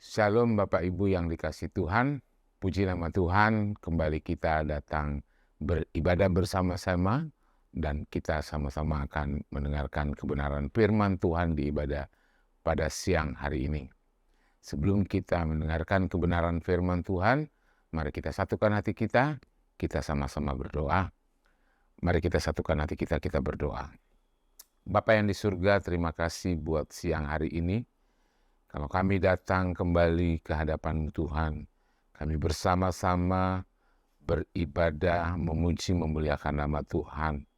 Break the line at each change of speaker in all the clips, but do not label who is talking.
Shalom Bapak Ibu yang dikasih Tuhan, puji nama Tuhan, kembali kita datang beribadah bersama-sama dan kita sama-sama akan mendengarkan kebenaran firman Tuhan di ibadah pada siang hari ini. Sebelum kita mendengarkan kebenaran firman Tuhan, mari kita satukan hati kita sama-sama berdoa. Mari kita satukan hati kita berdoa. Bapa yang di surga, terima kasih buat siang hari ini. Kalau kami datang kembali ke hadapan Tuhan, kami bersama-sama beribadah, memuji, memuliakan nama Tuhan.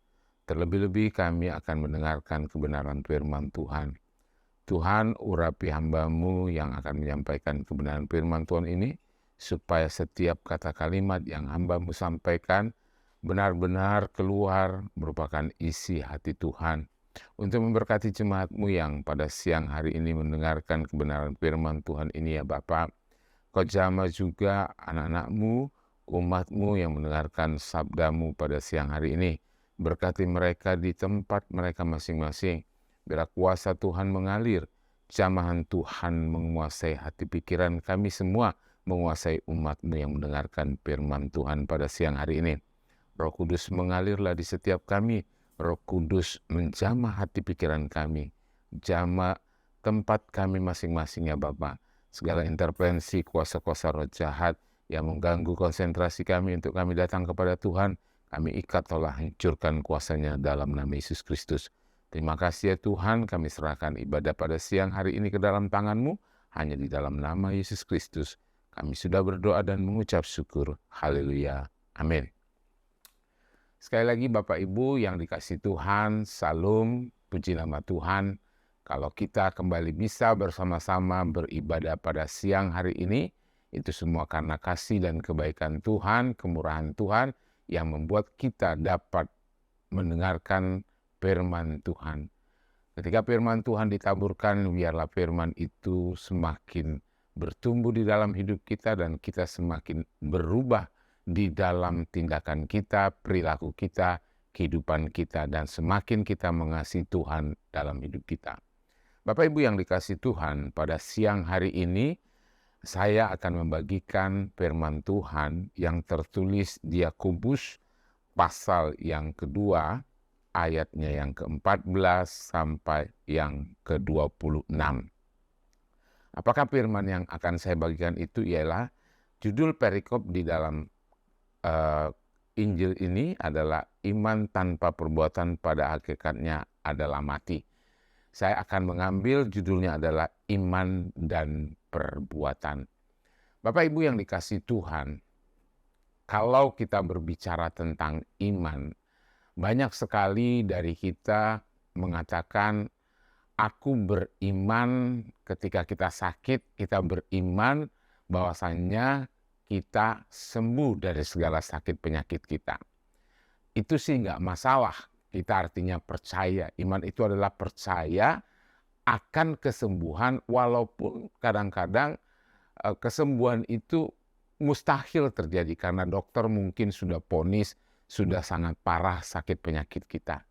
Terlebih-lebih kami akan mendengarkan kebenaran firman Tuhan. Tuhan, urapi hamba-Mu yang akan menyampaikan kebenaran firman Tuhan ini, supaya setiap kata kalimat yang hamba-Mu sampaikan benar-benar keluar merupakan isi hati Tuhan. Untuk memberkati jemaat-Mu yang pada siang hari ini mendengarkan kebenaran firman Tuhan ini ya Bapa. Kau jamah juga anak-anak-Mu, umat-Mu yang mendengarkan sabda-Mu pada siang hari ini. Berkati mereka di tempat mereka masing-masing. Biar kuasa Tuhan mengalir, jamahan Tuhan menguasai hati pikiran kami semua, menguasai umat-Mu yang mendengarkan firman Tuhan pada siang hari ini. Roh Kudus mengalirlah di setiap kami. Roh Kudus menjamah hati pikiran kami, jamah tempat kami masing-masing ya Bapa. Segala intervensi kuasa-kuasa roh jahat yang mengganggu konsentrasi kami untuk kami datang kepada Tuhan, kami ikat tolak hancurkan kuasanya dalam nama Yesus Kristus. Terima kasih ya Tuhan, kami serahkan ibadah pada siang hari ini ke dalam tangan-Mu, hanya di dalam nama Yesus Kristus. Kami sudah berdoa dan mengucap syukur. Haleluya. Amin. Sekali lagi Bapak Ibu yang dikasih Tuhan, salam, puji nama Tuhan. Kalau kita kembali bisa bersama-sama beribadah pada siang hari ini, itu semua karena kasih dan kebaikan Tuhan, kemurahan Tuhan yang membuat kita dapat mendengarkan firman Tuhan. Ketika firman Tuhan ditaburkan, biarlah firman itu semakin bertumbuh di dalam hidup kita dan kita semakin berubah di dalam tindakan kita, perilaku kita, kehidupan kita, dan semakin kita mengasihi Tuhan dalam hidup kita. Bapak Ibu yang dikasihi Tuhan, pada siang hari ini saya akan membagikan firman Tuhan yang tertulis di Yakobus pasal yang kedua, ayatnya yang ke-14 sampai yang ke-26. Apakah firman yang akan saya bagikan itu ialah judul perikop di dalam Injil ini adalah iman tanpa perbuatan pada hakikatnya adalah mati. Saya akan mengambil judulnya adalah iman dan perbuatan. Bapak Ibu yang dikasihi Tuhan, kalau kita berbicara tentang iman, banyak sekali dari kita mengatakan, aku beriman ketika kita sakit, kita beriman bahwasannya kita sembuh dari segala sakit penyakit kita. Itu sih nggak masalah. Kita artinya percaya. Iman itu adalah percaya akan kesembuhan walaupun kadang-kadang kesembuhan itu mustahil terjadi karena dokter mungkin sudah vonis, sudah sangat parah sakit penyakit kita.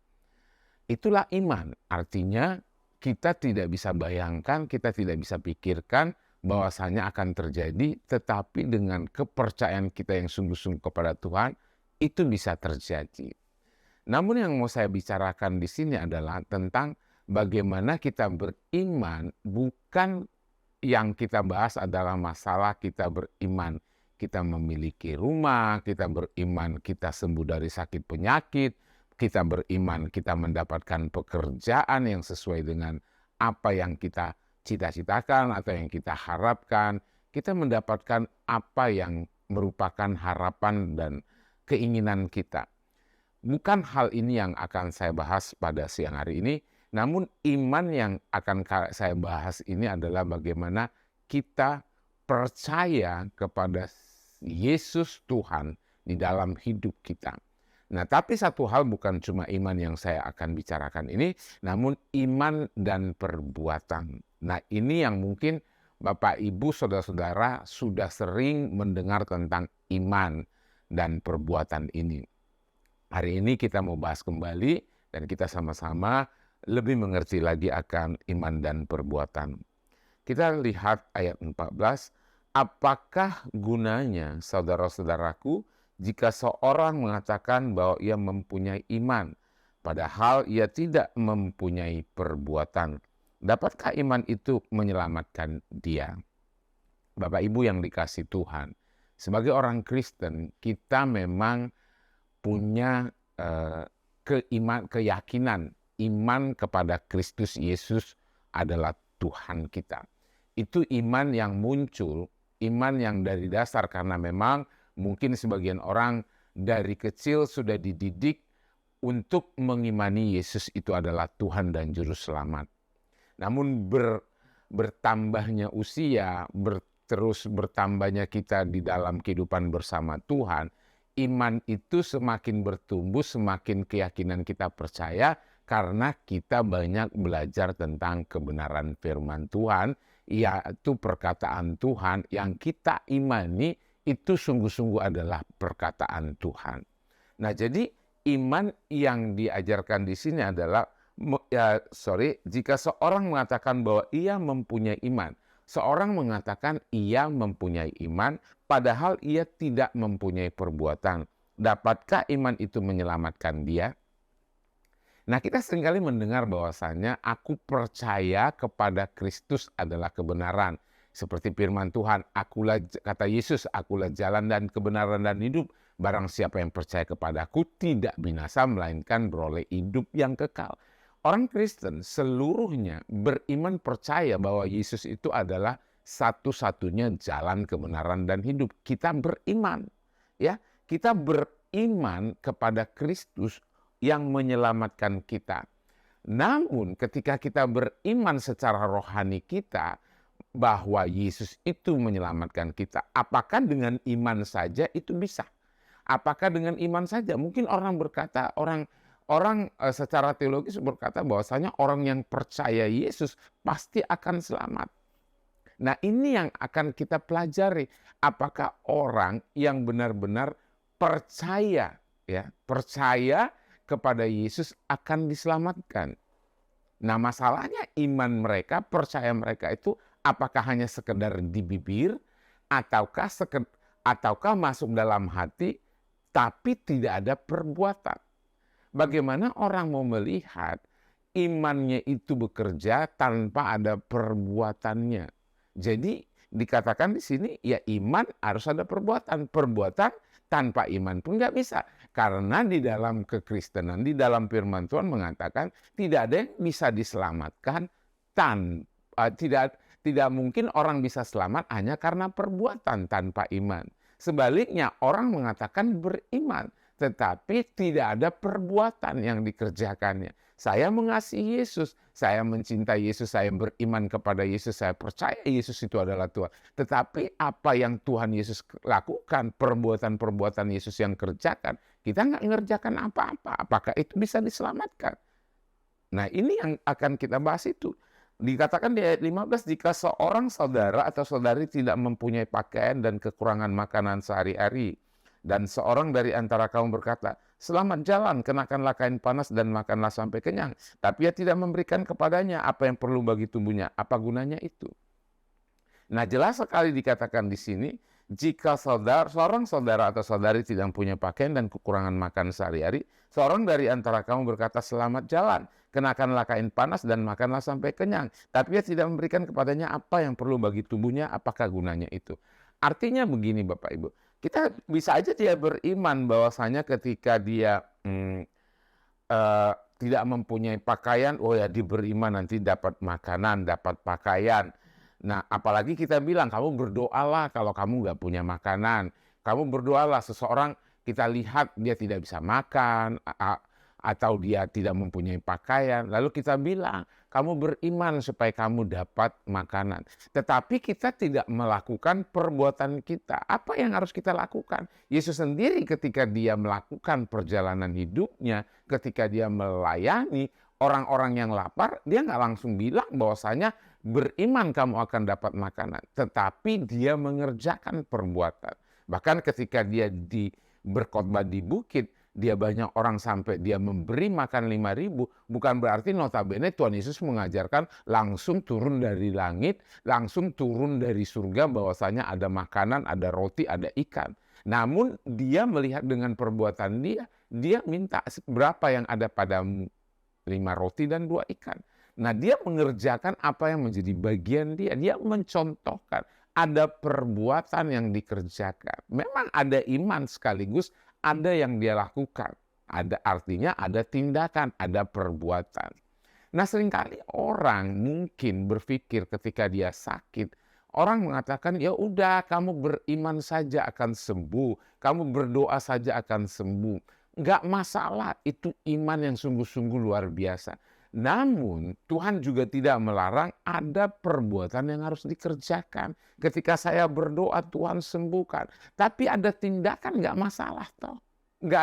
Itulah iman. Artinya kita tidak bisa bayangkan, kita tidak bisa pikirkan bahwasanya akan terjadi, tetapi dengan kepercayaan kita yang sungguh-sungguh kepada Tuhan, itu bisa terjadi. Namun yang mau saya bicarakan di sini adalah tentang bagaimana kita beriman, bukan yang kita bahas adalah masalah kita beriman. Kita memiliki rumah, kita beriman, kita sembuh dari sakit penyakit, kita beriman, kita mendapatkan pekerjaan yang sesuai dengan apa yang kita cita-citakan atau yang kita harapkan, kita mendapatkan apa yang merupakan harapan dan keinginan kita. Bukan hal ini yang akan saya bahas pada siang hari ini, namun iman yang akan saya bahas ini adalah bagaimana kita percaya kepada Yesus Tuhan di dalam hidup kita. Nah, tapi satu hal bukan cuma iman yang saya akan bicarakan ini, namun iman dan perbuatan. Nah, ini yang mungkin Bapak, Ibu, Saudara-saudara sudah sering mendengar tentang iman dan perbuatan ini. Hari ini kita mau bahas kembali dan kita sama-sama lebih mengerti lagi akan iman dan perbuatan. Kita lihat ayat 14, apakah gunanya saudara-saudaraku jika seorang mengatakan bahwa ia mempunyai iman, padahal ia tidak mempunyai perbuatan? Dapatkah iman itu menyelamatkan dia? Bapak Ibu yang dikasih Tuhan, sebagai orang Kristen kita memang punya keyakinan, iman kepada Kristus Yesus adalah Tuhan kita. Itu iman yang muncul, iman yang dari dasar karena memang mungkin sebagian orang dari kecil sudah dididik untuk mengimani Yesus itu adalah Tuhan dan Juru Selamat. Namun bertambahnya usia, terus bertambahnya kita di dalam kehidupan bersama Tuhan, iman itu semakin bertumbuh, semakin keyakinan kita percaya karena kita banyak belajar tentang kebenaran firman Tuhan, yaitu perkataan Tuhan yang kita imani itu sungguh-sungguh adalah perkataan Tuhan. Nah, jadi iman yang diajarkan di sini adalah jika seorang mengatakan bahwa ia mempunyai iman, seorang mengatakan ia mempunyai iman, padahal ia tidak mempunyai perbuatan. Dapatkah iman itu menyelamatkan dia? Nah, kita seringkali mendengar bahwasanya aku percaya kepada Kristus adalah kebenaran. Seperti firman Tuhan, kata Yesus, akulah jalan dan kebenaran dan hidup. Barang siapa yang percaya kepadaku tidak binasa, melainkan beroleh hidup yang kekal. Orang Kristen seluruhnya beriman percaya bahwa Yesus itu adalah satu-satunya jalan kebenaran dan hidup. Kita beriman, ya, kita beriman kepada Kristus yang menyelamatkan kita. Namun ketika kita beriman secara rohani kita bahwa Yesus itu menyelamatkan kita, apakah dengan iman saja itu bisa? Apakah dengan iman saja? Mungkin orang berkata, orang secara teologis berkata bahwasanya orang yang percaya Yesus pasti akan selamat. Nah, ini yang akan kita pelajari. Apakah orang yang benar-benar percaya kepada Yesus akan diselamatkan? Nah, masalahnya iman mereka, percaya mereka itu apakah hanya sekedar di bibir ataukah masuk dalam hati tapi tidak ada perbuatan. Bagaimana orang mau melihat imannya itu bekerja tanpa ada perbuatannya? Jadi dikatakan di sini ya iman harus ada perbuatan. Perbuatan tanpa iman pun nggak bisa. Karena di dalam kekristenan, di dalam firman Tuhan mengatakan tidak ada yang bisa diselamatkan tidak mungkin orang bisa selamat hanya karena perbuatan tanpa iman. Sebaliknya orang mengatakan beriman, tetapi tidak ada perbuatan yang dikerjakannya. Saya mengasihi Yesus, saya mencintai Yesus, saya beriman kepada Yesus, saya percaya Yesus itu adalah Tuhan. Tetapi apa yang Tuhan Yesus lakukan, perbuatan-perbuatan Yesus yang kerjakan, kita nggak mengerjakan apa-apa. Apakah itu bisa diselamatkan? Nah, ini yang akan kita bahas itu. Dikatakan di ayat 15, jika seorang saudara atau saudari tidak mempunyai pakaian dan kekurangan makanan sehari-hari, dan seorang dari antara kamu berkata, selamat jalan, kenakanlah kain panas dan makanlah sampai kenyang. Tapi ia tidak memberikan kepadanya apa yang perlu bagi tubuhnya. Apa gunanya itu? Nah, jelas sekali dikatakan di sini, jika seorang saudara atau saudari tidak punya pakaian dan kekurangan makan sehari-hari, seorang dari antara kamu berkata, selamat jalan, kenakanlah kain panas dan makanlah sampai kenyang. Tapi ia tidak memberikan kepadanya apa yang perlu bagi tubuhnya, apakah gunanya itu? Artinya begini Bapak Ibu, kita bisa aja dia beriman bahwasanya ketika dia tidak mempunyai pakaian, oh ya diberiman nanti dapat makanan, dapat pakaian. Nah, apalagi kita bilang, kamu berdoalah kalau kamu nggak punya makanan. Kamu berdoalah, seseorang kita lihat dia tidak bisa makan, atau dia tidak mempunyai pakaian. Lalu kita bilang, kamu beriman supaya kamu dapat makanan. Tetapi kita tidak melakukan perbuatan kita. Apa yang harus kita lakukan? Yesus sendiri ketika dia melakukan perjalanan hidupnya, ketika dia melayani orang-orang yang lapar, dia nggak langsung bilang bahwasanya beriman kamu akan dapat makanan. Tetapi dia mengerjakan perbuatan. Bahkan ketika dia berkhotbah di bukit, dia banyak orang sampai dia memberi makan 5.000, bukan berarti notabene Tuhan Yesus mengajarkan langsung turun dari langit, langsung turun dari surga bahwasanya ada makanan, ada roti, ada ikan. Namun dia melihat dengan perbuatan dia minta berapa yang ada padamu, 5 roti dan 2 ikan. Nah, dia mengerjakan apa yang menjadi bagian dia. Dia mencontohkan ada perbuatan yang dikerjakan. Memang ada iman sekaligus ada yang dia lakukan. Artinya ada tindakan, ada perbuatan. Nah, seringkali orang mungkin berpikir ketika dia sakit, orang mengatakan, ya udah kamu beriman saja akan sembuh, kamu berdoa saja akan sembuh. Nggak masalah, itu iman yang sungguh-sungguh luar biasa. Namun Tuhan juga tidak melarang ada perbuatan yang harus dikerjakan. Ketika saya berdoa Tuhan sembuhkan, tapi ada tindakan nggak masalah toh. Nggak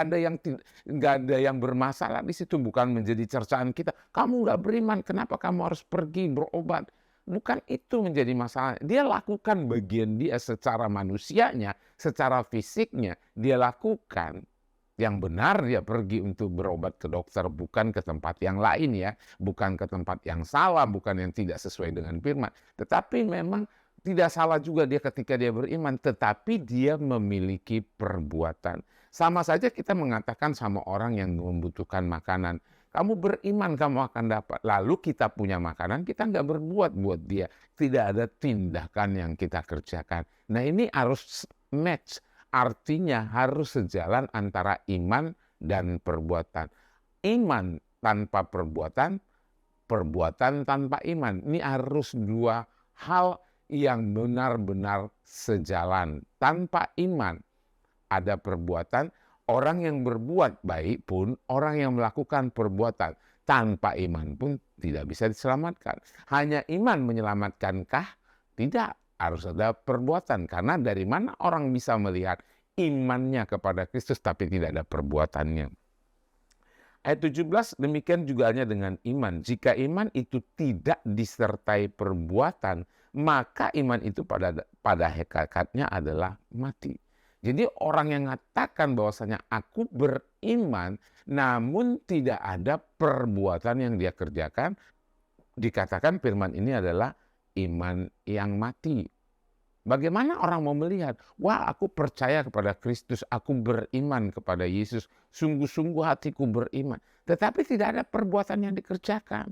ada yang bermasalah di situ, bukan menjadi cercaan kita. Kamu nggak beriman, kenapa kamu harus pergi berobat? Bukan itu menjadi masalah. Dia lakukan bagian dia secara manusianya, secara fisiknya dia lakukan. Yang benar dia pergi untuk berobat ke dokter, bukan ke tempat yang lain ya. Bukan ke tempat yang salah, bukan yang tidak sesuai dengan firman. Tetapi memang tidak salah juga dia ketika dia beriman, tetapi dia memiliki perbuatan. Sama saja kita mengatakan sama orang yang membutuhkan makanan, kamu beriman kamu akan dapat. Lalu kita punya makanan, kita nggak berbuat buat dia. Tidak ada tindakan yang kita kerjakan. Nah ini harus match. Artinya harus sejalan antara iman dan perbuatan. Iman tanpa perbuatan, perbuatan tanpa iman. Ini harus dua hal yang benar-benar sejalan. Tanpa iman ada perbuatan, orang yang berbuat baik pun, orang yang melakukan perbuatan tanpa iman pun tidak bisa diselamatkan. Hanya iman menyelamatkankah? Tidak. Harus ada perbuatan, karena dari mana orang bisa melihat imannya kepada Kristus tapi tidak ada perbuatannya. Ayat 17 demikian juga halnya dengan iman. Jika iman itu tidak disertai perbuatan, maka iman itu pada hakikatnya adalah mati. Jadi orang yang mengatakan bahwasanya aku beriman namun tidak ada perbuatan yang dia kerjakan, dikatakan firman ini adalah iman yang mati. Bagaimana orang mau melihat, wah aku percaya kepada Kristus, aku beriman kepada Yesus, sungguh-sungguh hatiku beriman. Tetapi tidak ada perbuatan yang dikerjakan.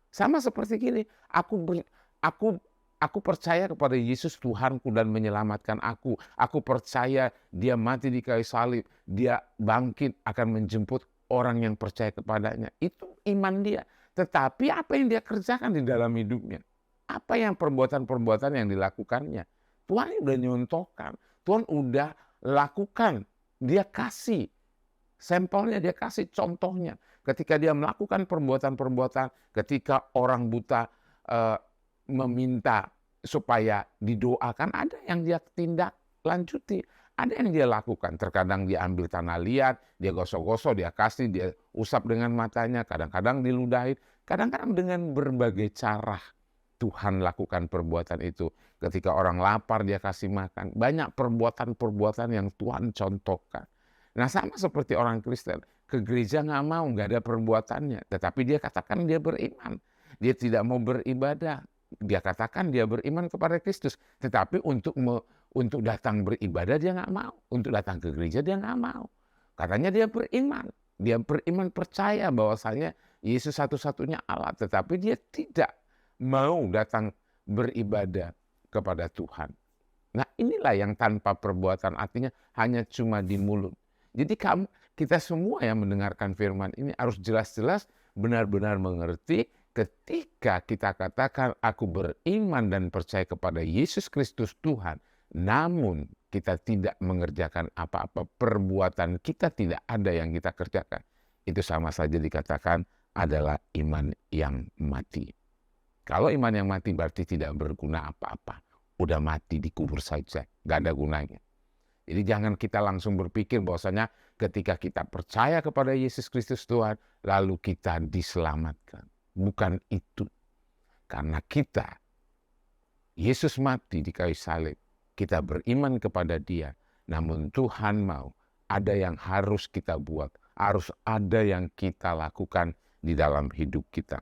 Sama seperti gini, aku percaya kepada Yesus Tuhanku dan menyelamatkan aku. Aku percaya dia mati di kayu salib, dia bangkit akan menjemput orang yang percaya kepadanya. Itu iman dia. Tetapi apa yang dia kerjakan di dalam hidupnya? Apa yang perbuatan-perbuatan yang dilakukannya? Tuhan udah nyontohkan, Tuhan udah lakukan, dia kasih sampelnya, dia kasih contohnya. Ketika dia melakukan perbuatan-perbuatan, ketika orang buta meminta supaya didoakan, ada yang dia tindak lanjuti, ada yang dia lakukan. Terkadang dia ambil tanah liat, dia gosok-gosok, dia kasih, dia usap dengan matanya, kadang-kadang diludahin, kadang-kadang dengan berbagai cara. Tuhan lakukan perbuatan itu. Ketika orang lapar dia kasih makan. Banyak perbuatan-perbuatan yang Tuhan contohkan. Nah sama seperti orang Kristen. Ke gereja nggak mau, nggak ada perbuatannya. Tetapi dia katakan dia beriman. Dia tidak mau beribadah. Dia katakan dia beriman kepada Kristus. Tetapi untuk datang beribadah dia nggak mau. Untuk datang ke gereja dia nggak mau. Katanya dia beriman. Dia beriman percaya bahwasanya Yesus satu-satunya Allah. Tetapi dia tidak mau datang beribadah kepada Tuhan. Nah inilah yang tanpa perbuatan, artinya hanya cuma di mulut. Jadi kita semua yang mendengarkan firman ini harus jelas-jelas benar-benar mengerti ketika kita katakan aku beriman dan percaya kepada Yesus Kristus Tuhan. Namun kita tidak mengerjakan apa-apa, perbuatan kita tidak ada yang kita kerjakan. Itu sama saja dikatakan adalah iman yang mati. Kalau iman yang mati berarti tidak berguna apa-apa. Udah mati dikubur saja, gak ada gunanya. Jadi jangan kita langsung berpikir bahwasanya ketika kita percaya kepada Yesus Kristus Tuhan, lalu kita diselamatkan. Bukan itu. Karena Yesus mati di kayu salib. Kita beriman kepada Dia. Namun Tuhan mau ada yang harus kita buat, harus ada yang kita lakukan di dalam hidup kita.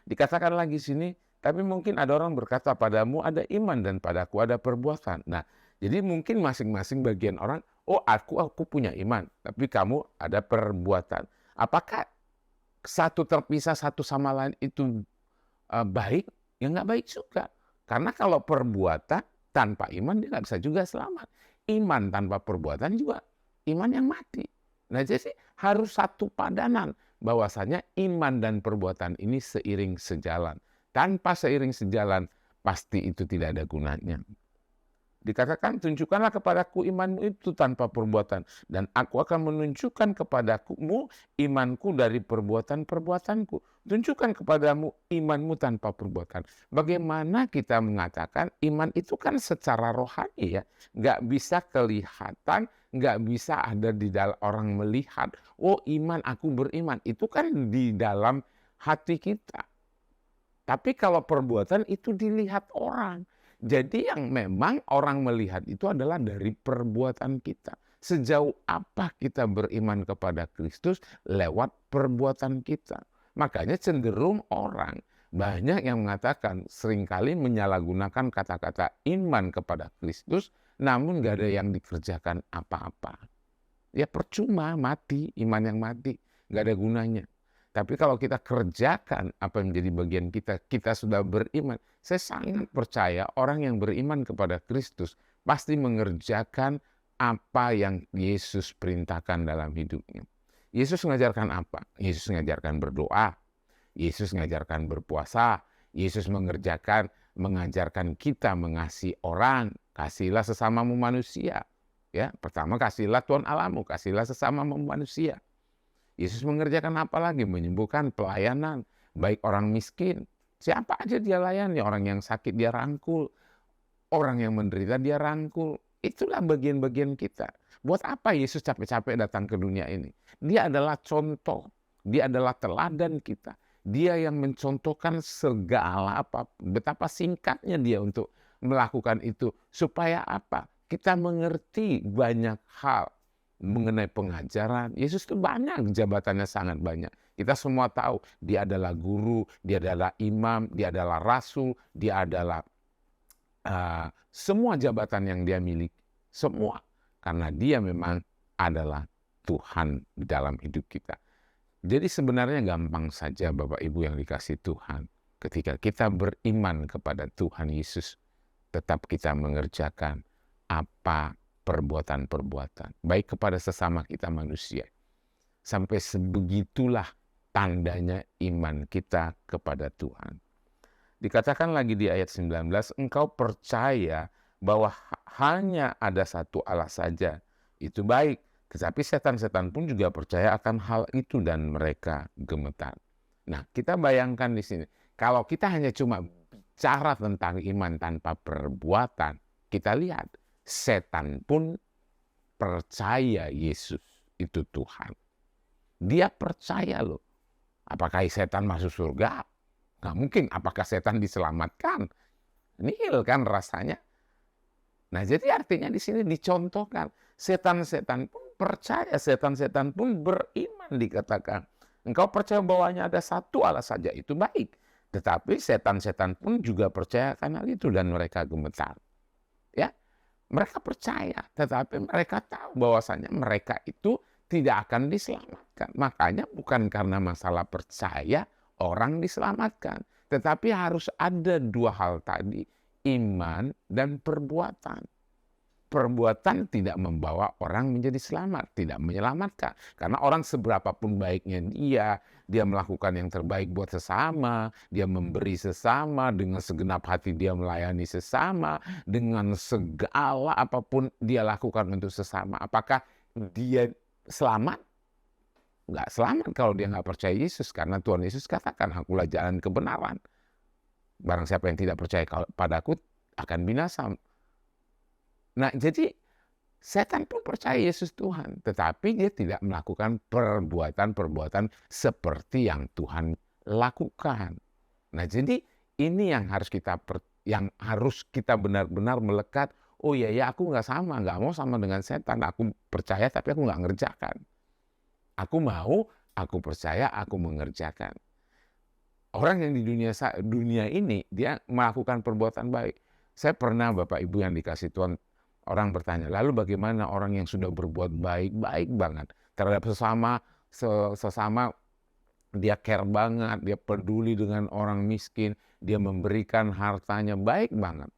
Dikatakan lagi sini, tapi mungkin ada orang berkata, padamu ada iman dan padaku ada perbuatan. Nah, jadi mungkin masing-masing bagian orang, oh aku punya iman, tapi kamu ada perbuatan. Apakah satu terpisah satu sama lain itu baik? Ya nggak baik juga. Karena kalau perbuatan tanpa iman dia nggak bisa juga selamat. Iman tanpa perbuatan juga iman yang mati. Nah, jadi harus satu padanan bahwasanya iman dan perbuatan ini seiring sejalan. Tanpa seiring sejalan, pasti itu tidak ada gunanya. Dikatakan, tunjukkanlah kepadaku imanmu itu tanpa perbuatan, dan aku akan menunjukkan kepadamu imanku dari perbuatan-perbuatanku. Tunjukkan kepadamu imanmu tanpa perbuatan. Bagaimana kita mengatakan iman itu kan secara rohani ya, nggak bisa kelihatan, nggak bisa ada di dalam orang melihat. Oh iman, aku beriman, itu kan di dalam hati kita. Tapi kalau perbuatan itu dilihat orang. Jadi yang memang orang melihat itu adalah dari perbuatan kita. Sejauh apa kita beriman kepada Kristus lewat perbuatan kita. Makanya cenderung orang banyak yang mengatakan seringkali menyalahgunakan kata-kata iman kepada Kristus, namun gak ada yang dikerjakan apa-apa. Ya percuma, mati, iman yang mati, gak ada gunanya. Tapi kalau kita kerjakan apa yang menjadi bagian kita, kita sudah beriman. Saya sangat percaya orang yang beriman kepada Kristus pasti mengerjakan apa yang Yesus perintahkan dalam hidupnya. Yesus mengajarkan apa? Yesus mengajarkan berdoa. Yesus mengajarkan berpuasa. Yesus mengajarkan kita mengasihi orang. Kasihilah sesamamu manusia. Ya, pertama kasihlah Tuhan Allahmu, kasihlah sesamamu manusia. Yesus mengerjakan apa lagi? Menyembuhkan, pelayanan, baik orang miskin. Siapa aja dia layani, orang yang sakit dia rangkul, orang yang menderita dia rangkul. Itulah bagian-bagian kita. Buat apa Yesus capek-capek datang ke dunia ini? Dia adalah contoh, dia adalah teladan kita. Dia yang mencontohkan segala apa, betapa singkatnya dia untuk melakukan itu. Supaya apa? Kita mengerti banyak hal mengenai pengajaran. Yesus itu banyak, jabatannya sangat banyak. Kita semua tahu dia adalah guru, dia adalah imam, dia adalah rasul, dia adalah semua jabatan yang dia miliki. Semua. Karena dia memang adalah Tuhan di dalam hidup kita. Jadi sebenarnya gampang saja Bapak Ibu yang dikasih Tuhan. Ketika kita beriman kepada Tuhan Yesus, tetap kita mengerjakan apa perbuatan-perbuatan, baik kepada sesama kita manusia. Sampai sebegitulah tandanya iman kita kepada Tuhan. Dikatakan lagi di ayat 19, engkau percaya bahwa hanya ada satu Allah saja, itu baik. Tetapi setan-setan pun juga percaya akan hal itu dan mereka gemetar. Nah, kita bayangkan di sini, kalau kita hanya cuma bicara tentang iman tanpa perbuatan, kita lihat, setan pun percaya Yesus itu Tuhan. Dia percaya loh. Apakah setan masuk surga? Nggak mungkin. Apakah setan diselamatkan? Nihil kan rasanya. Nah jadi artinya di sini dicontohkan. Setan-setan pun percaya. Setan-setan pun beriman dikatakan. Engkau percaya bahwa ada satu Allah saja, itu baik. Tetapi setan-setan pun juga percaya karena itu dan mereka gemetar. Ya. Mereka percaya, tetapi mereka tahu bahwasanya mereka itu tidak akan diselamatkan. Makanya bukan karena masalah percaya orang diselamatkan, tetapi harus ada dua hal tadi, iman dan perbuatan. Perbuatan tidak membawa orang menjadi selamat, tidak menyelamatkan. Karena orang seberapapun baiknya dia melakukan yang terbaik buat sesama, dia memberi sesama, dengan segenap hati dia melayani sesama, dengan segala apapun dia lakukan untuk sesama. Apakah dia selamat? Nggak selamat kalau dia nggak percaya Yesus, karena Tuhan Yesus katakan, akulah jalan kebenaran. Barang siapa yang tidak percaya padaku akan binasa. Nah, jadi setan pun percaya Yesus Tuhan, tetapi dia tidak melakukan perbuatan-perbuatan seperti yang Tuhan lakukan. Nah, jadi ini yang harus kita benar-benar melekat. Oh iya ya, aku nggak mau sama dengan setan. Aku percaya tapi aku nggak ngerjakan. Aku mau, aku percaya, aku mengerjakan. Orang yang di dunia ini, dia melakukan perbuatan baik. Saya pernah Bapak Ibu yang dikasih Tuhan, orang bertanya, lalu bagaimana orang yang sudah berbuat baik, baik banget terhadap sesama, dia care banget, dia peduli dengan orang miskin, dia memberikan hartanya, baik banget.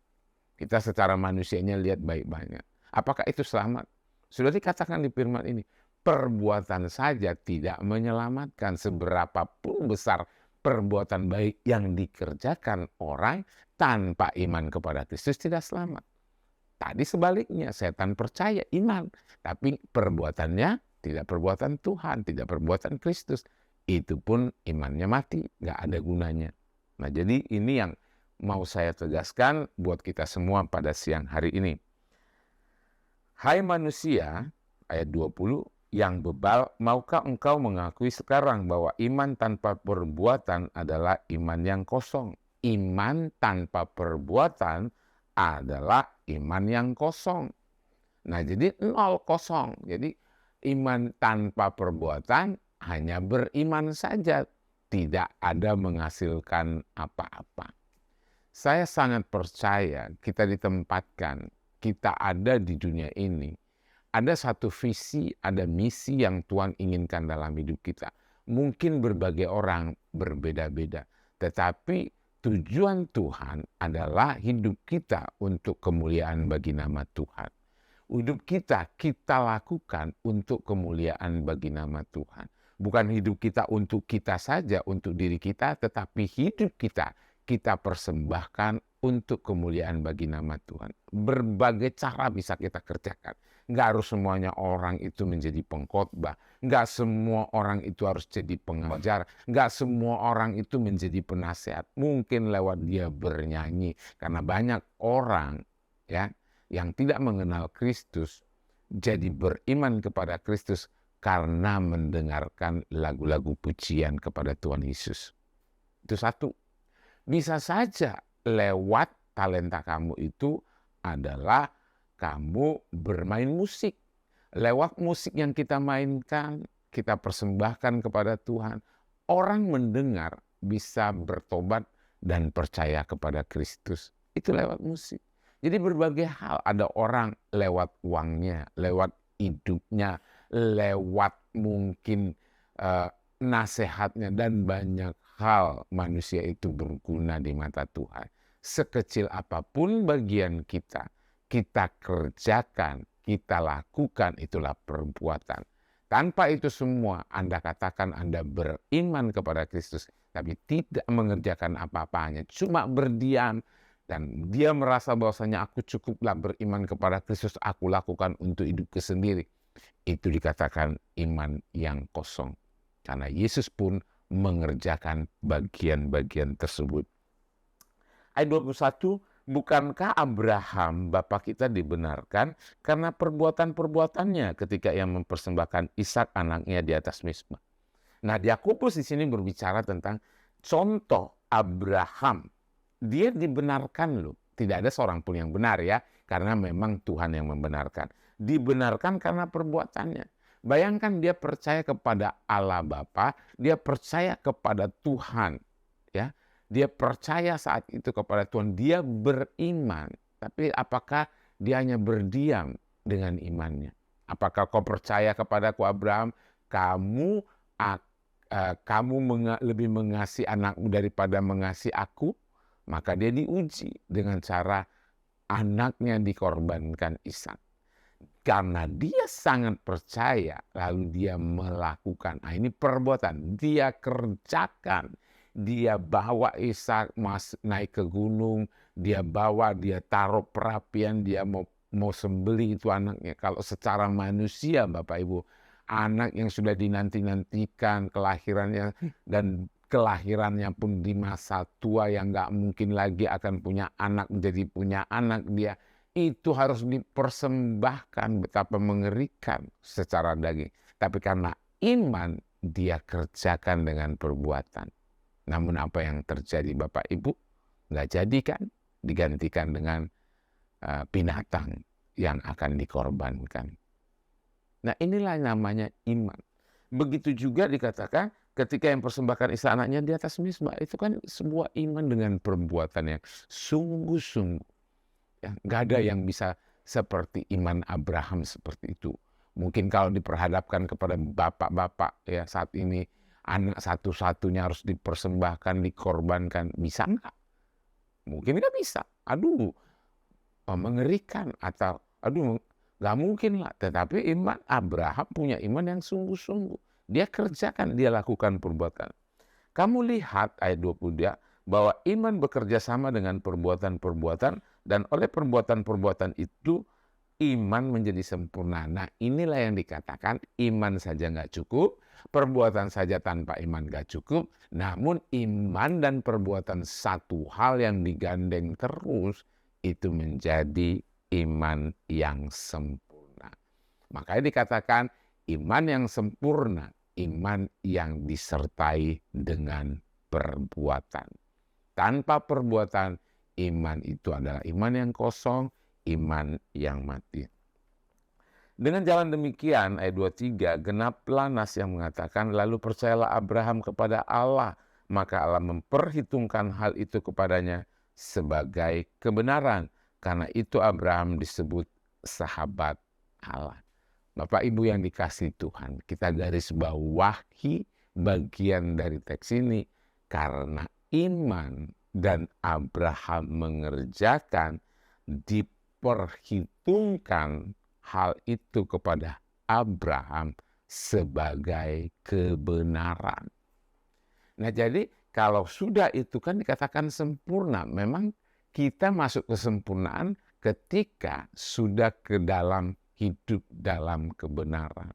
Kita secara manusianya lihat baik banget. Apakah itu selamat? Sudah dikatakan di firman ini, perbuatan saja tidak menyelamatkan, seberapapun besar perbuatan baik yang dikerjakan orang tanpa iman kepada Kristus tidak selamat. Tadi sebaliknya, setan percaya iman, tapi perbuatannya tidak perbuatan Tuhan, tidak perbuatan Kristus. Itu pun imannya mati, nggak ada gunanya. Nah, jadi ini yang mau saya tegaskan buat kita semua pada siang hari ini. Hai manusia, ayat 20, yang bebal, maukah engkau mengakui sekarang bahwa iman tanpa perbuatan adalah iman yang kosong? Iman tanpa perbuatan adalah iman yang kosong. Nah, jadi 0 kosong. Jadi iman tanpa perbuatan hanya beriman saja, tidak ada menghasilkan apa-apa. Saya sangat percaya kita ditempatkan, kita ada di dunia ini. Ada satu visi, ada misi yang Tuhan inginkan dalam hidup kita. Mungkin berbagai orang berbeda-beda, tetapi tujuan Tuhan adalah hidup kita untuk kemuliaan bagi nama Tuhan. Hidup kita lakukan untuk kemuliaan bagi nama Tuhan. Bukan hidup kita untuk kita saja, untuk diri kita, tetapi hidup kita persembahkan untuk kemuliaan bagi nama Tuhan. Berbagai cara bisa kita kerjakan. Nggak harus semuanya orang itu menjadi pengkhotbah. Nggak semua orang itu harus jadi pengajar. Nggak semua orang itu menjadi penasehat. Mungkin lewat dia bernyanyi. Karena banyak orang ya yang tidak mengenal Kristus jadi beriman kepada Kristus karena mendengarkan lagu-lagu pujian kepada Tuhan Yesus. Itu satu. Bisa saja lewat talenta kamu itu adalah kamu bermain musik. Lewat musik yang kita mainkan, kita persembahkan kepada Tuhan. Orang mendengar bisa bertobat dan percaya kepada Kristus. Itu lewat musik. Jadi berbagai hal. Ada orang lewat uangnya, lewat hidupnya, lewat mungkin nasihatnya, dan banyak hal manusia itu berguna di mata Tuhan. Sekecil apapun bagian kita kerjakan, kita lakukan, itulah perbuatan. Tanpa itu semua, Anda katakan Anda beriman kepada Kristus, tapi tidak mengerjakan apa-apanya, cuma berdiam, dan dia merasa bahwasanya aku cukuplah beriman kepada Kristus, aku lakukan untuk hidupku sendiri. Itu dikatakan iman yang kosong. Karena Yesus pun mengerjakan bagian-bagian tersebut. Ayat 21, bukankah Abraham Bapa kita dibenarkan karena perbuatan-perbuatannya ketika ia mempersembahkan Ishak anaknya di atas Mizpah. Nah, Yakobus di sini berbicara tentang contoh Abraham. Dia dibenarkan loh. Tidak ada seorang pun yang benar ya, karena memang Tuhan yang membenarkan. Dibenarkan karena perbuatannya. Bayangkan dia percaya kepada Allah Bapa, dia percaya kepada Tuhan, ya. Dia percaya saat itu kepada Tuhan, dia beriman. Tapi apakah dia hanya berdiam dengan imannya? Apakah kau percaya kepadaku Abraham, kamu lebih mengasihi anakmu daripada mengasihi aku? Maka dia diuji dengan cara anaknya dikorbankan Ishak. Karena dia sangat percaya, lalu dia melakukan. Nah, ini perbuatan. Dia kerjakan. Dia bawa Ishak naik ke gunung. Dia bawa, dia taruh perapian. Dia mau sembelih itu anaknya. Kalau secara manusia, Bapak Ibu, anak yang sudah dinanti-nantikan kelahirannya, dan kelahirannya pun di masa tua yang nggak mungkin lagi akan punya anak, menjadi punya anak, dia itu harus dipersembahkan, betapa mengerikan secara daging. Tapi karena iman, dia kerjakan dengan perbuatan. Namun apa yang terjadi Bapak Ibu? Nggak jadi kan? Digantikan dengan binatang yang akan dikorbankan. Nah, inilah namanya iman. Begitu juga dikatakan ketika yang persembahkan Isa anaknya di atas mezbah, itu kan sebuah iman dengan perbuatan yang sungguh-sungguh. Ya, nggak ada yang bisa seperti iman Abraham seperti itu. Mungkin kalau diperhadapkan kepada bapak-bapak ya saat ini, anak satu-satunya harus dipersembahkan, dikorbankan, bisa nggak? Mungkin nggak bisa. Aduh, mengerikan, atau aduh, nggak mungkin lah. Tetapi iman Abraham punya iman yang sungguh-sungguh. Dia kerjakan, dia lakukan perbuatan. Kamu lihat ayat 22 bahwa iman bekerja sama dengan perbuatan-perbuatan, dan oleh perbuatan-perbuatan itu iman menjadi sempurna. Nah, inilah yang dikatakan iman saja nggak cukup, perbuatan saja tanpa iman nggak cukup, namun iman dan perbuatan satu hal yang digandeng terus, itu menjadi iman yang sempurna. Makanya dikatakan iman yang sempurna, iman yang disertai dengan perbuatan. Tanpa perbuatan, iman itu adalah iman yang kosong, iman yang mati. Dengan jalan demikian, ayat 23, genaplah nas yang mengatakan, lalu percayalah Abraham kepada Allah, maka Allah memperhitungkan hal itu kepadanya sebagai kebenaran. Karena itu Abraham disebut sahabat Allah. Bapak Ibu yang dikasihi Tuhan, kita garis bawahi bagian dari teks ini, karena iman dan Abraham mengerjakan, diperhitungkan hal itu kepada Abraham sebagai kebenaran. Nah, jadi kalau sudah itu kan dikatakan sempurna. Memang kita masuk kesempurnaan ketika sudah ke dalam hidup dalam kebenaran.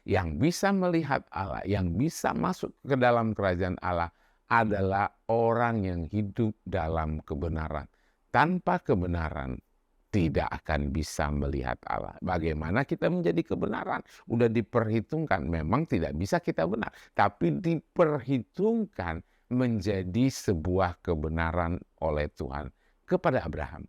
Yang bisa melihat Allah, yang bisa masuk ke dalam kerajaan Allah adalah orang yang hidup dalam kebenaran. Tanpa kebenaran tidak akan bisa melihat Allah. Bagaimana kita menjadi kebenaran? Udah diperhitungkan, memang tidak bisa kita benar, tapi diperhitungkan menjadi sebuah kebenaran oleh Tuhan kepada Abraham.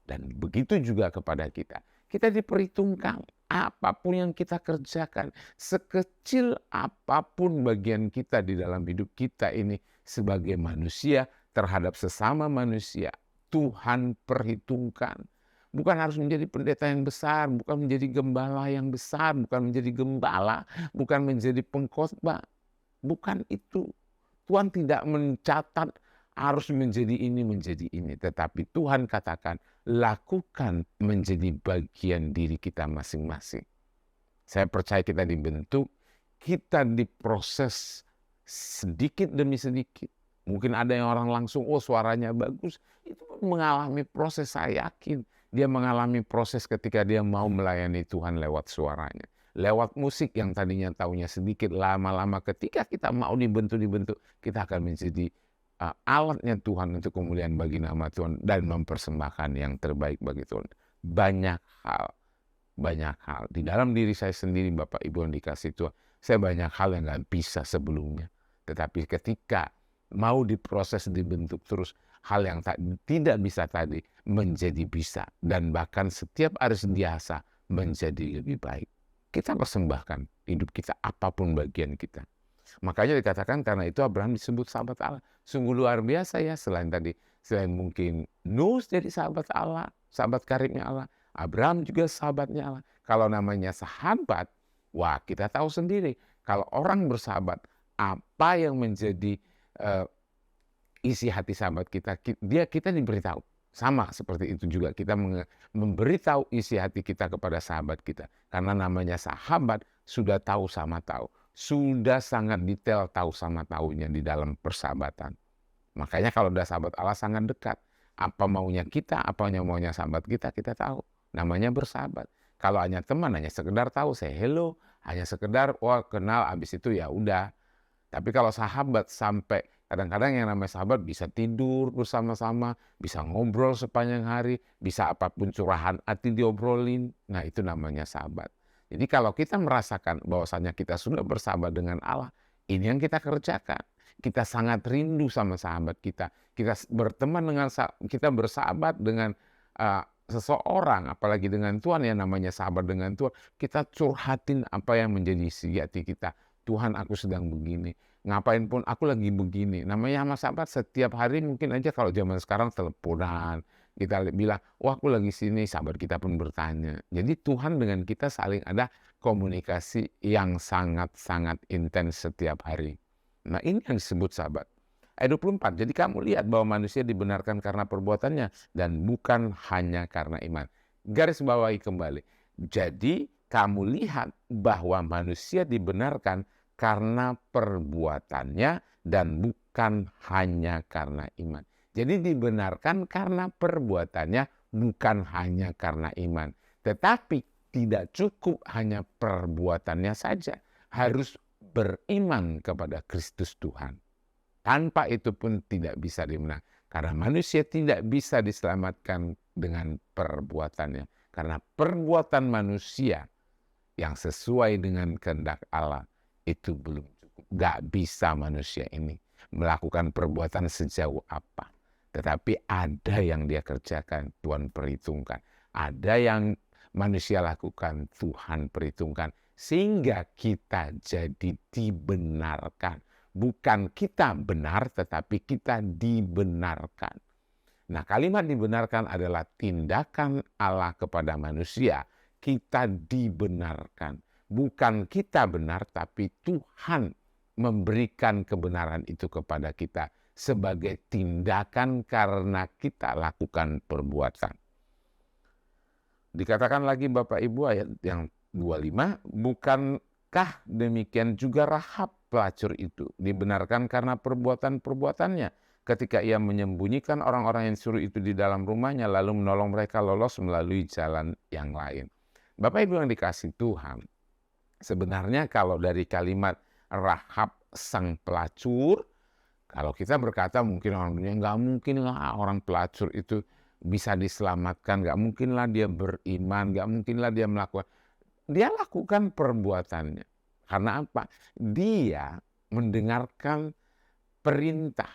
Dan begitu juga kepada kita. Kita diperhitungkan apapun yang kita kerjakan, sekecil apapun bagian kita di dalam hidup kita ini sebagai manusia terhadap sesama manusia, Tuhan perhitungkan. Bukan harus menjadi pendeta yang besar, bukan menjadi gembala yang besar, bukan menjadi gembala, bukan menjadi pengkhotbah. Bukan itu. Tuhan tidak mencatat harus menjadi ini. Tetapi Tuhan katakan, lakukan menjadi bagian diri kita masing-masing. Saya percaya kita dibentuk, kita diproses sedikit demi sedikit. Mungkin ada yang orang langsung, oh suaranya bagus. Itu mengalami proses, saya yakin. Dia mengalami proses ketika dia mau melayani Tuhan lewat suaranya. Lewat musik yang tadinya taunya sedikit, lama-lama ketika kita mau dibentuk, kita akan menjadi alatnya Tuhan untuk kemuliaan bagi nama Tuhan dan mempersembahkan yang terbaik bagi Tuhan. Banyak hal. Di dalam diri saya sendiri, Bapak Ibu yang dikasih Tuhan, saya banyak hal yang gak bisa sebelumnya. Tetapi ketika mau diproses, dibentuk terus, hal yang tidak bisa tadi menjadi bisa, dan bahkan setiap hari sentiasa menjadi lebih baik. Kita persembahkan hidup kita, apapun bagian kita. Makanya dikatakan karena itu Abraham disebut sahabat Allah. Sungguh luar biasa ya, selain mungkin Nuh jadi sahabat Allah, sahabat karibnya Allah, Abraham juga sahabatnya Allah. Kalau namanya sahabat, wah kita tahu sendiri, kalau orang bersahabat, apa yang menjadi isi hati sahabat kita diberitahu. Sama seperti itu juga kita memberitahu isi hati kita kepada sahabat kita. Karena namanya sahabat, sudah tahu sama tahu. Sudah sangat detail tahu sama tahunya di dalam persahabatan. Makanya kalau udah sahabat Allah sangat dekat. Apa maunya kita, apa maunya sahabat kita tahu. Namanya bersahabat. Kalau hanya teman, hanya sekedar tahu, say hello, hanya sekedar wah kenal, habis itu ya udah. Tapi kalau sahabat sampai kadang-kadang yang namanya sahabat bisa tidur bersama-sama, bisa ngobrol sepanjang hari, bisa apapun curahan hati diobrolin. Nah, itu namanya sahabat. Jadi kalau kita merasakan bahwasanya kita sudah bersahabat dengan Allah, ini yang kita kerjakan. Kita sangat rindu sama sahabat kita. Kita berteman dengan, kita bersahabat dengan seseorang, apalagi dengan Tuhan, yang namanya sahabat dengan Tuhan, kita curhatin apa yang menjadi isi hati kita. Tuhan, aku sedang begini, ngapain pun aku lagi begini. Namanya sama sahabat setiap hari, mungkin aja kalau zaman sekarang teleponan, kita bilang, wah aku lagi sini, sahabat kita pun bertanya. Jadi Tuhan dengan kita saling ada komunikasi yang sangat-sangat intens setiap hari. Nah ini yang disebut sahabat. Ayat 24, jadi kamu lihat bahwa manusia dibenarkan karena perbuatannya dan bukan hanya karena iman. Garis bawahi kembali. Jadi kamu lihat bahwa manusia dibenarkan karena perbuatannya dan bukan hanya karena iman. Jadi dibenarkan karena perbuatannya, bukan hanya karena iman. Tetapi tidak cukup hanya perbuatannya saja. Harus beriman kepada Kristus Tuhan. Tanpa itu pun tidak bisa dimenang. Karena manusia tidak bisa diselamatkan dengan perbuatannya. Karena perbuatan manusia yang sesuai dengan kehendak Allah itu belum cukup. Gak bisa manusia ini melakukan perbuatan sejauh apa. Tetapi ada yang dia kerjakan, Tuhan perhitungkan. Ada yang manusia lakukan, Tuhan perhitungkan. Sehingga kita jadi dibenarkan. Bukan kita benar, tetapi kita dibenarkan. Nah, kalimat dibenarkan adalah tindakan Allah kepada manusia. Kita dibenarkan. Bukan kita benar, tapi Tuhan memberikan kebenaran itu kepada kita sebagai tindakan karena kita lakukan perbuatan. Dikatakan lagi Bapak Ibu ayat yang 25, bukankah demikian juga Rahab pelacur itu dibenarkan karena perbuatan-perbuatannya ketika ia menyembunyikan orang-orang yang suruh itu di dalam rumahnya lalu menolong mereka lolos melalui jalan yang lain. Bapak Ibu yang dikasih Tuhan, sebenarnya kalau dari kalimat Rahab sang pelacur, kalau kita berkata mungkin orang dunia, nggak mungkin lah orang pelacur itu bisa diselamatkan, nggak mungkin lah dia beriman, nggak mungkin lah dia melakukan. Dia lakukan perbuatannya. Karena apa? Dia mendengarkan perintah.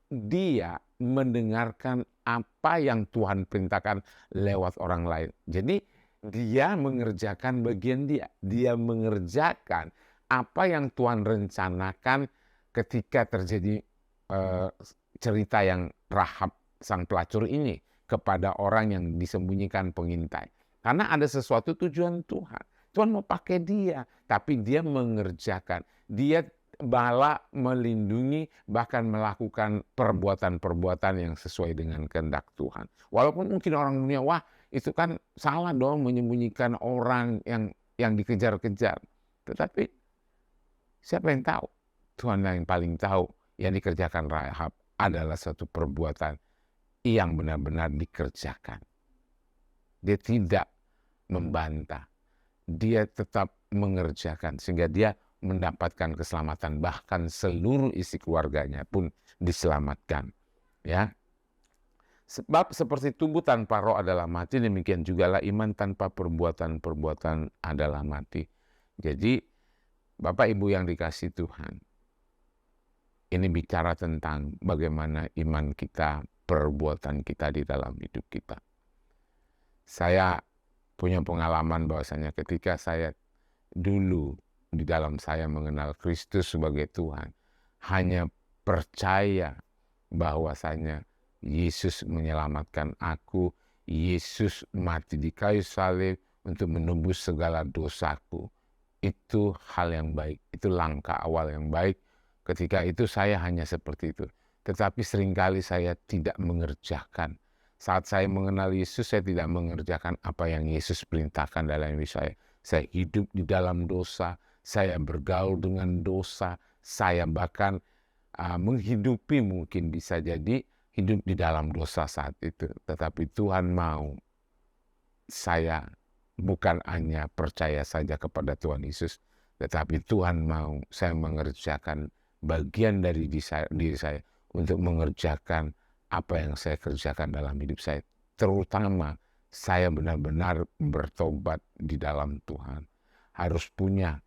Dia mendengarkan apa yang Tuhan perintahkan lewat orang lain. Jadi dia mengerjakan bagian dia. Dia mengerjakan apa yang Tuhan rencanakan ketika terjadi cerita yang Rahab sang pelacur ini kepada orang yang disembunyikan pengintai. Karena ada sesuatu tujuan Tuhan. Tuhan mau pakai dia, tapi dia mengerjakan. Dia bala melindungi, bahkan melakukan perbuatan-perbuatan yang sesuai dengan kehendak Tuhan. Walaupun mungkin orang dunia, wah itu kan salah dong menyembunyikan orang yang dikejar-kejar. Tetapi siapa yang tahu? Tuhan yang paling tahu yang dikerjakan Rahab adalah suatu perbuatan yang benar-benar dikerjakan. Dia tidak membantah. Dia tetap mengerjakan sehingga dia mendapatkan keselamatan, bahkan seluruh isi keluarganya pun diselamatkan. Ya. Sebab seperti tubuh tanpa roh adalah mati, demikian jugalah iman tanpa perbuatan-perbuatan adalah mati. Jadi Bapak Ibu yang dikasih Tuhan, ini bicara tentang bagaimana iman kita, perbuatan kita di dalam hidup kita. Saya punya pengalaman bahwasanya ketika saya dulu di dalam saya mengenal Kristus sebagai Tuhan, hanya percaya bahwasanya Yesus menyelamatkan aku, Yesus mati di kayu salib untuk menembus segala dosaku. Itu hal yang baik, itu langkah awal yang baik. Ketika itu saya hanya seperti itu. Tetapi seringkali saya tidak mengerjakan. Saat saya mengenal Yesus, saya tidak mengerjakan apa yang Yesus perintahkan dalam hidup saya. Saya hidup di dalam dosa, saya bergaul dengan dosa, saya bahkan menghidupi mungkin bisa jadi hidup di dalam dosa saat itu. Tetapi Tuhan mau saya bukan hanya percaya saja kepada Tuhan Yesus, tetapi Tuhan mau saya mengerjakan bagian dari diri saya untuk mengerjakan apa yang saya kerjakan dalam hidup saya. Terutama saya benar-benar bertobat di dalam Tuhan. Harus punya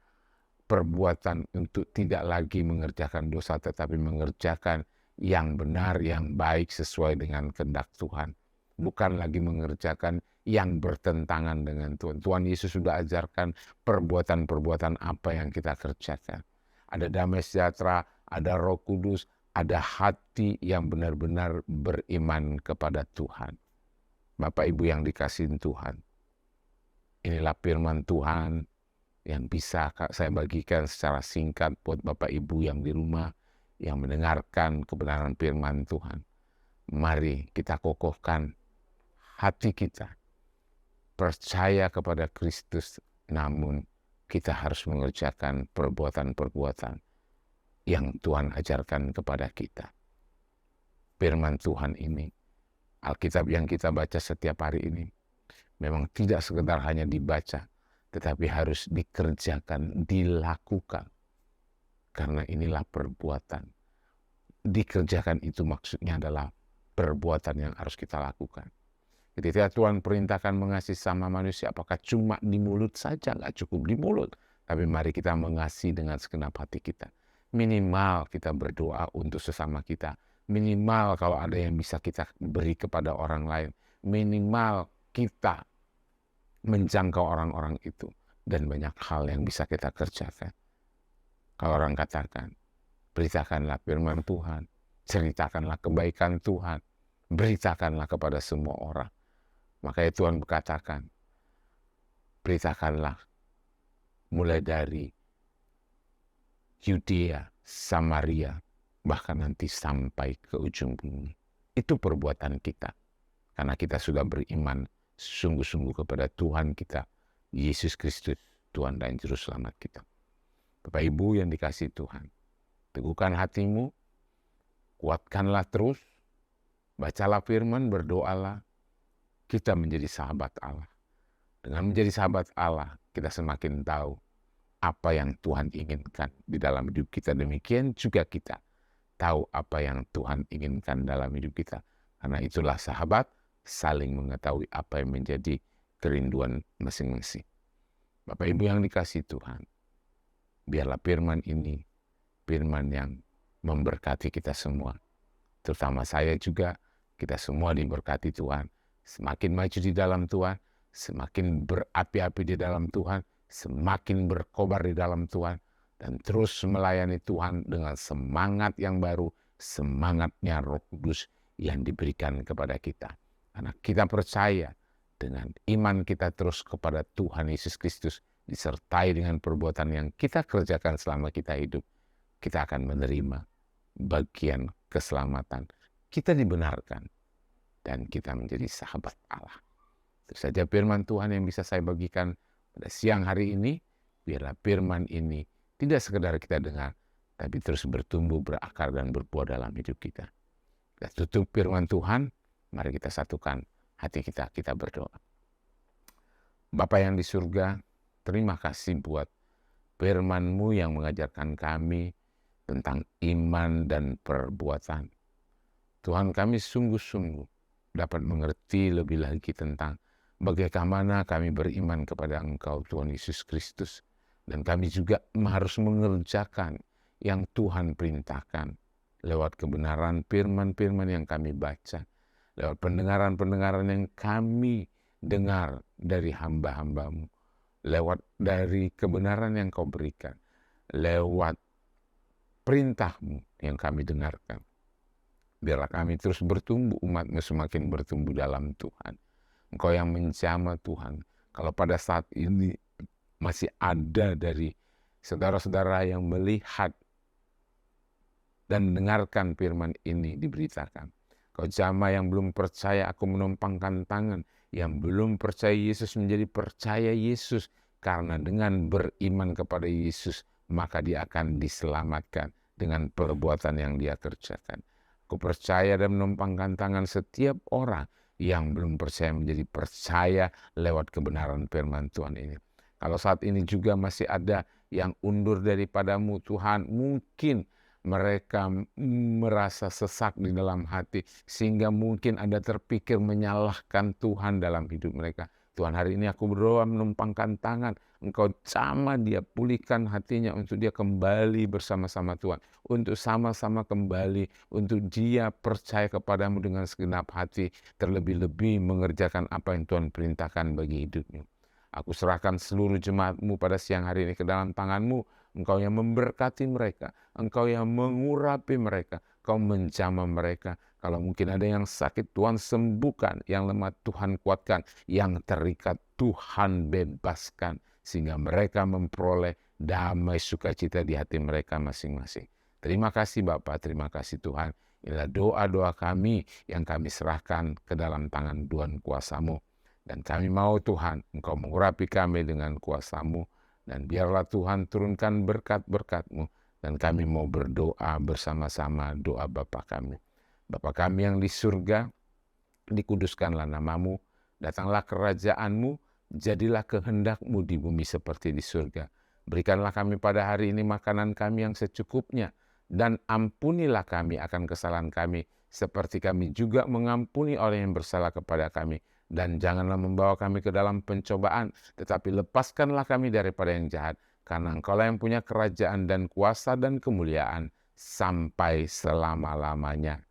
perbuatan untuk tidak lagi mengerjakan dosa, tetapi mengerjakan yang benar, yang baik sesuai dengan kehendak Tuhan. bukan lagi mengerjakan yang bertentangan dengan Tuhan. Tuhan Yesus sudah ajarkan perbuatan-perbuatan apa yang kita kerjakan. Ada damai sejahtera, ada Roh Kudus, ada hati yang benar-benar beriman kepada Tuhan. Bapak Ibu yang dikasihi Tuhan, inilah firman Tuhan yang bisa saya bagikan secara singkat buat Bapak Ibu yang di rumah, yang mendengarkan kebenaran firman Tuhan. Mari kita kokohkan hati kita, percaya kepada Kristus, namun kita harus mengerjakan perbuatan-perbuatan yang Tuhan ajarkan kepada kita. Firman Tuhan ini, Alkitab yang kita baca setiap hari ini, memang tidak sekedar hanya dibaca, tetapi harus dikerjakan, dilakukan. Karena inilah perbuatan. Dikerjakan itu maksudnya adalah perbuatan yang harus kita lakukan. Ketika Tuhan perintahkan mengasihi sama manusia, apakah cuma di mulut saja? Nggak cukup di mulut. Tapi mari kita mengasihi dengan segenap hati kita. Minimal kita berdoa untuk sesama kita. Minimal kalau ada yang bisa kita beri kepada orang lain. Minimal kita menjangkau orang-orang itu. Dan banyak hal yang bisa kita kerjakan. Kalau orang katakan, beritakanlah firman Tuhan. Ceritakanlah kebaikan Tuhan. Beritakanlah kepada semua orang. Makanya Tuhan berkatakan, beritakanlah mulai dari Yudea, Samaria, bahkan nanti sampai ke ujung bumi. Itu perbuatan kita. Karena kita sudah beriman sungguh-sungguh kepada Tuhan kita, Yesus Kristus, Tuhan dan Juru Selamat kita. Bapak Ibu yang dikasihi Tuhan, teguhkan hatimu, kuatkanlah terus, bacalah firman, berdoalah, kita menjadi sahabat Allah. Dengan menjadi sahabat Allah, kita semakin tahu apa yang Tuhan inginkan di dalam hidup kita. Demikian juga kita tahu apa yang Tuhan inginkan dalam hidup kita. Karena itulah sahabat, saling mengetahui apa yang menjadi kerinduan masing-masing. Bapak Ibu yang dikasihi Tuhan, biarlah firman ini, firman yang memberkati kita semua. Terutama saya juga, kita semua diberkati Tuhan. Semakin maju di dalam Tuhan, semakin berapi-api di dalam Tuhan, semakin berkobar di dalam Tuhan, dan terus melayani Tuhan dengan semangat yang baru, semangatnya Roh Kudus yang diberikan kepada kita. Karena kita percaya dengan iman kita terus kepada Tuhan Yesus Kristus, disertai dengan perbuatan yang kita kerjakan selama kita hidup, kita akan menerima bagian keselamatan. Kita dibenarkan. Dan kita menjadi sahabat Allah. Itu saja firman Tuhan yang bisa saya bagikan pada siang hari ini. Biarlah firman ini tidak sekedar kita dengar, tapi terus bertumbuh, berakar, dan berbuah dalam hidup kita. Kita tutup firman Tuhan, mari kita satukan hati kita, kita berdoa. Bapa yang di surga, terima kasih buat firman-Mu yang mengajarkan kami tentang iman dan perbuatan. Tuhan, kami sungguh-sungguh dapat mengerti lebih lagi tentang bagaimana kami beriman kepada Engkau, Tuhan Yesus Kristus. Dan kami juga harus mengerjakan yang Tuhan perintahkan lewat kebenaran firman-firman yang kami baca, lewat pendengaran-pendengaran yang kami dengar dari hamba-hamba-Mu, lewat dari kebenaran yang Kau berikan, lewat perintah-Mu yang kami dengarkan. Biarlah kami terus bertumbuh, umat-Mu semakin bertumbuh dalam Tuhan. Engkau yang menjamah Tuhan. Kalau pada saat ini masih ada dari saudara-saudara yang melihat dan mendengarkan firman ini diberitakan. Kau jamah yang belum percaya, aku menumpangkan tangan. Yang belum percaya Yesus menjadi percaya Yesus. Karena dengan beriman kepada Yesus, maka dia akan diselamatkan dengan perbuatan yang dia kerjakan. Aku percaya dan menumpangkan tangan setiap orang yang belum percaya menjadi percaya lewat kebenaran firman Tuhan ini. Kalau saat ini juga masih ada yang undur daripada-Mu Tuhan, mungkin mereka merasa sesak di dalam hati, sehingga mungkin ada terpikir menyalahkan Tuhan dalam hidup mereka. Tuhan, hari ini aku berdoa menumpangkan tangan, Engkau jamah dia, pulihkan hatinya untuk dia kembali bersama-sama Tuhan. Untuk sama-sama kembali, untuk dia percaya kepadamu dengan segenap hati, terlebih-lebih mengerjakan apa yang Tuhan perintahkan bagi hidupnya. Aku serahkan seluruh jemaatmu pada siang hari ini ke dalam tanganmu. Engkau yang memberkati mereka, Engkau yang mengurapi mereka, Engkau menjamah mereka. Kalau mungkin ada yang sakit, Tuhan sembuhkan, yang lemah Tuhan kuatkan, yang terikat Tuhan bebaskan, sehingga mereka memperoleh damai sukacita di hati mereka masing-masing. Terima kasih Bapa, terima kasih Tuhan. Inilah doa-doa kami yang kami serahkan ke dalam tangan Tuhan kuasa-Mu. Dan kami mau Tuhan, Engkau mengurapi kami dengan kuasa-Mu, dan biarlah Tuhan turunkan berkat-berkat-Mu, dan kami mau berdoa bersama-sama doa Bapa kami. Bapa kami yang di surga, dikuduskanlah namamu, datanglah kerajaan-Mu, jadilah kehendak-Mu di bumi seperti di surga. Berikanlah kami pada hari ini makanan kami yang secukupnya, dan ampunilah kami akan kesalahan kami, seperti kami juga mengampuni orang yang bersalah kepada kami. Dan janganlah membawa kami ke dalam pencobaan, tetapi lepaskanlah kami daripada yang jahat, karena Engkaulah yang punya kerajaan dan kuasa dan kemuliaan sampai selama-lamanya.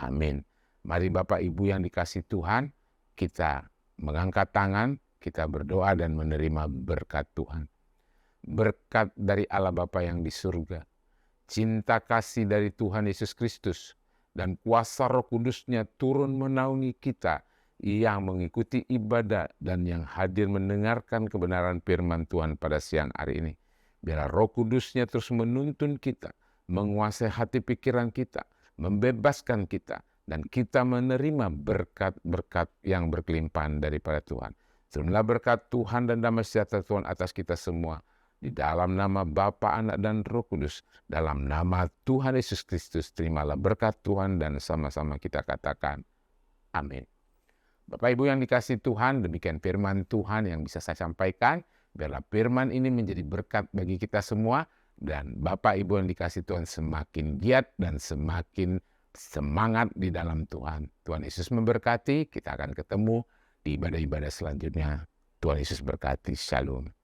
Amin. Mari Bapak Ibu yang dikasih Tuhan, kita mengangkat tangan, kita berdoa dan menerima berkat Tuhan. Berkat dari Allah Bapa yang di surga, cinta kasih dari Tuhan Yesus Kristus, dan kuasa Roh Kudus-Nya turun menaungi kita yang mengikuti ibadah dan yang hadir mendengarkan kebenaran firman Tuhan pada siang hari ini. Biar Roh Kudus-Nya terus menuntun kita, menguasai hati pikiran kita, membebaskan kita, dan kita menerima berkat-berkat yang berkelimpahan daripada Tuhan. Turunlah berkat Tuhan dan damai sejahtera Tuhan atas kita semua. Di dalam nama Bapa, Anak, dan Roh Kudus. Dalam nama Tuhan Yesus Kristus, terimalah berkat Tuhan dan sama-sama kita katakan, amin. Bapak Ibu yang dikasih Tuhan, demikian firman Tuhan yang bisa saya sampaikan. Biarlah firman ini menjadi berkat bagi kita semua. Dan Bapak Ibu yang dikasih Tuhan semakin giat dan semakin semangat di dalam Tuhan. Tuhan Yesus memberkati, kita akan ketemu di ibadah-ibadah selanjutnya. Tuhan Yesus berkati, shalom.